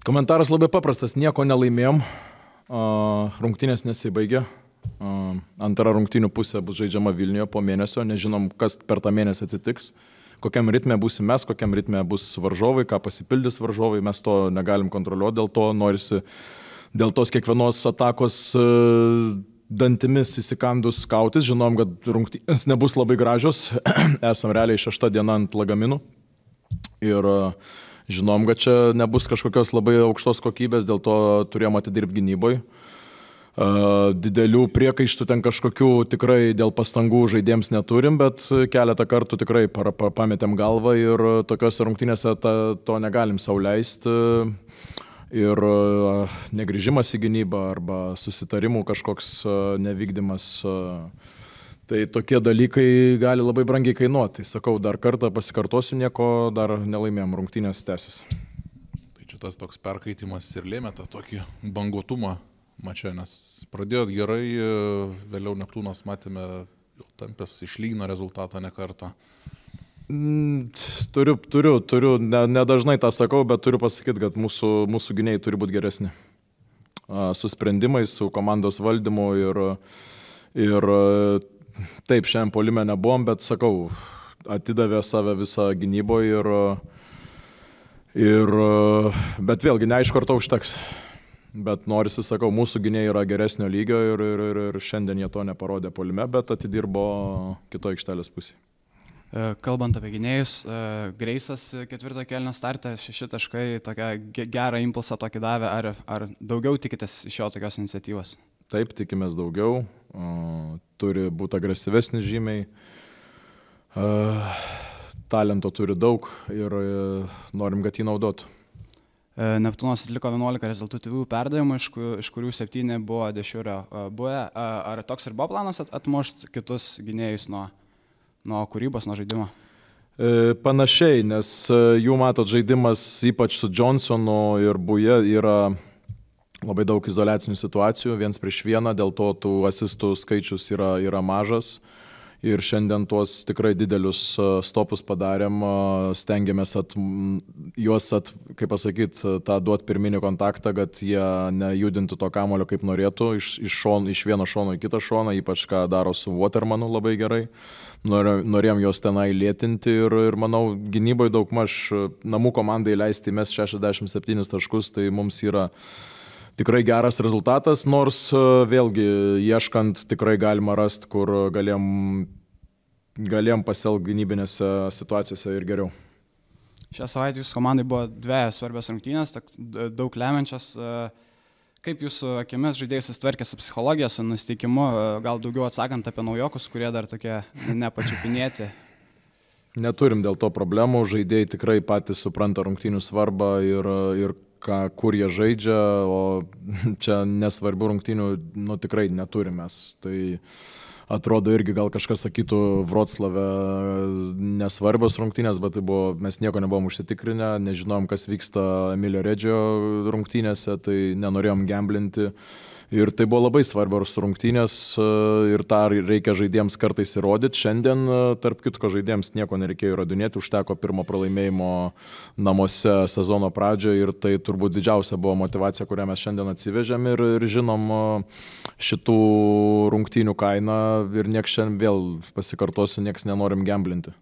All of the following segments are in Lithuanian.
Komentaras labai paprastas, nieko nelaimėjom, rungtynės nesibaigė. Antra rungtynių pusė bus žaidžiama Vilniuje po mėnesio, nežinom, kas per tą mėnesį atsitiks, kokiam ritme būsim mes, kokiam ritme bus varžovai, ką pasipildys varžovai, mes to negalim kontroliuoti, dėl to norisi dėl tos kiekvienos atakos dantimis įsikandus kautis, žinom, kad rungtynės nebus labai gražios, esam realiai 6 diena ant lagaminų ir žinom, kad čia nebus kažkokios labai aukštos kokybės, dėl to turėjom atidirbti gynyboje. Didelių priekaištų ten kažkokių tikrai dėl pastangų žaidėjams neturim, bet keletą kartų tikrai pametėm galvą ir tokiuose rungtynėse to negalim sau leisti. Ir negrįžimas į gynybą arba susitarimų kažkoks nevykdymas. Tai tokie dalykai gali labai brangiai kainuoti. Sakau, dar kartą pasikartosiu, nieko dar nelaimėjom, rungtynės tęsis. Tai čia tas toks perkaitimas ir lėmė tą tokį banguotumą mače, nes pradėjot gerai, vėliau Neptūnas matėme, jau tampęs išlygino rezultatą ne kartą. Turiu, nedažnai tą sakau, bet turiu pasakyti, kad mūsų gynėjai turi būti geresni. Su sprendimais, su komandos valdymu ir taip, šiandien puolime nebuvom, bet sakau, atidavė save visą gynyboje bet vėlgi neaišku, ar to užteks. Bet norisi, sakau, mūsų gynėjai yra geresnio lygio ir šiandien jie to neparodė puolime, bet atidirbo kito aikštelės pusėje. Kalbant apie gynėjus, Greisas 4 kėlinio starte 6 taškai, tokią gerą impulsą tokį davė, ar daugiau tikitės iš jo tokios iniciatyvos? Taip, tikimės daugiau, turi būti agresyvesnis žymiai, talento turi daug ir norim, kad jį naudotų. Neptūnas atliko 11 rezultatyvių perdavimų, iš kurių 7 buvo Dešiurio buvę. Ar toks ir buvo planas atmušti kitus gynėjus nuo kūrybos, nuo žaidimo? Panašiai, nes jų matot žaidimas, ypač su Johnsonu ir Buje, yra labai daug izoliacinių situacijų, 1-1, dėl to tų asistų skaičius yra mažas. Ir šiandien tuos tikrai didelius stopus padarėm, stengiamės kaip pasakyti, tą duoti pirminį kontaktą, kad jie nejudintų to kamulio kaip norėtų, iš vieno šono į kitą šoną, ypač ką daro su Watermanu labai gerai. Norėjom juos tenai lėtinti ir manau, gynyboje daugmaž namų komandai leisti mes 67 taškus, tai mums yra tikrai geras rezultatas, nors vėlgi ieškant tikrai galima rasti, kur galėjom pasielgti gynybinėse situacijose ir geriau. Šią savaitę jūsų komandai buvo 2 svarbios rungtynės, daug lemiančios. Kaip jūsų akimis žaidėjai susitvarkė su psichologija, su nusiteikimu, gal daugiau atsakant apie naujokus, kurie dar tokie nepačiupinėti? Neturim dėl to problemų, žaidėjai tikrai patys supranta rungtynių svarbą ir kur jie žaidžia, o čia nesvarbių rungtynių tikrai neturime mes. Tai atrodo irgi gal kažkas sakytų Vroclave nesvarbios rungtynės, bet mes nieko nebuvom užsitikrinę, nežinojom, kas vyksta Emilio Redžio rungtynėse, tai nenorėjom gamblinti. Ir tai buvo labai svarbios rungtynės ir tą reikia žaidėjams kartais įrodyti. Šiandien, tarp kitko, žaidėjams nieko nereikėjo įrodinėti, užteko pirmo pralaimėjimo namuose sezono pradžioje ir tai turbūt didžiausia buvo motivacija, kurią mes šiandien atsivežėm ir žinom šitų rungtynių kainą ir nieks šiandien vėl pasikartosiu, nieks nenorim gamblinti.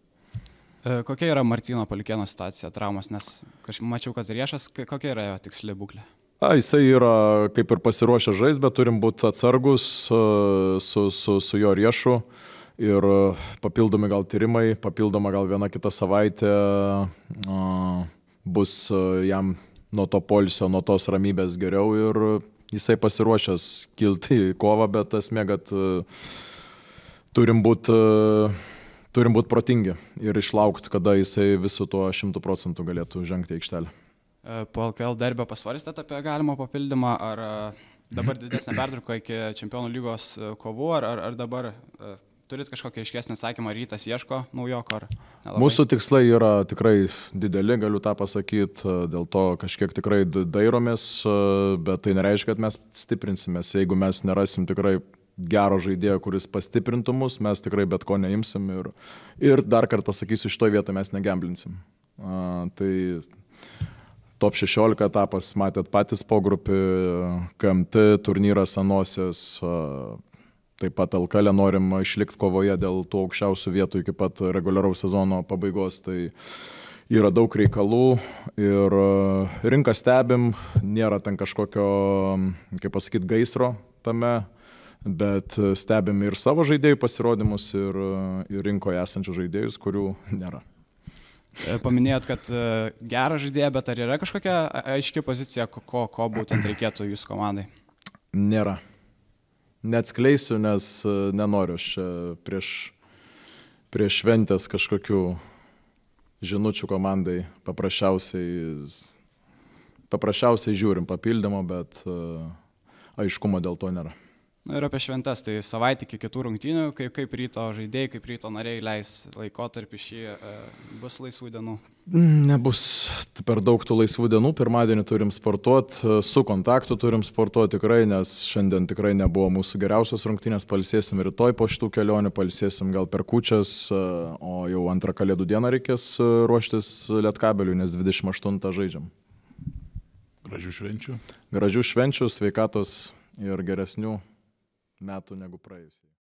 Kokia yra Martyno Palikėno situacija, traumos, nes mačiau, kad riešas, kokia yra jo tiksli būklė? Jisai yra kaip ir pasiruošę žaisti, bet turim būti atsargus su jo riešu ir papildomi gal tyrimai, papildoma gal viena kita savaitė bus jam nuo to poilsio, nuo tos ramybės geriau ir jisai pasiruošęs kilti į kovą, bet esmė, kad turim būti protingi ir išlaukti, kada jisai visų tuo 100% galėtų žengti į aikštelę. Po LKL derbio pasvarstėte apie galimą papildymą, ar dabar didesnė pertrauka iki Čempionų lygos kovų, ar dabar turit kažkokią aiškesnį atsakymą, Rytas ieško naujoko, ar nelabai? Mūsų tikslai yra tikrai dideli, galiu tą pasakyti, dėl to kažkiek tikrai dairomės, bet tai nereiškia, kad mes stiprinsimės. Jeigu mes nerasim tikrai gero žaidėjo, kuris pastiprintų mus, mes tikrai bet ko neimsim ir dar kartą pasakysiu, šitoj vietoje mes negamblinsim. top 16 etapas, matėt patys pogrupį, KMT turnyras Anosios, taip pat LKL norim išlikti kovoje dėl tų aukščiausių vietų iki pat reguliaraus sezono pabaigos. Tai yra daug reikalų ir rinką stebim, nėra ten kažkokio, kaip pasakyti, gaisro tame, bet stebim ir savo žaidėjų pasirodymus, ir rinkoje esančių žaidėjus, kurių nėra. Paminėjot, kad gerą žaidėją, bet ar yra kažkokia aiški pozicija, ko būtent reikėtų jūsų komandai? Nėra. Neatskleisiu, nes nenoriu aš prieš šventės kažkokių žinučių komandai. Paprasčiausiai žiūrim papildymo, bet aiškumo dėl to nėra. Ir apie šventes, tai savaitę iki kitų rungtynių, kaip ryto žaidėjai, kaip ryto nariai leis laikotarpį šį, bus laisvų dienų? Nebus per daug tų laisvų dienų, pirmadienį turim sportuoti, su kontaktu turim sportuoti tikrai, nes šiandien tikrai nebuvo mūsų geriausios rungtynės, pailsėsim rytoj po šitų kelionių, pailsėsim gal per kūčias, o jau antrą kalėdų dieną reikės ruoštis Lietkabeliui, nes 28 žaidžiam. Gražių švenčių. Gražių švenčių, sveikatos ir geresnių metų negu praėjusiai.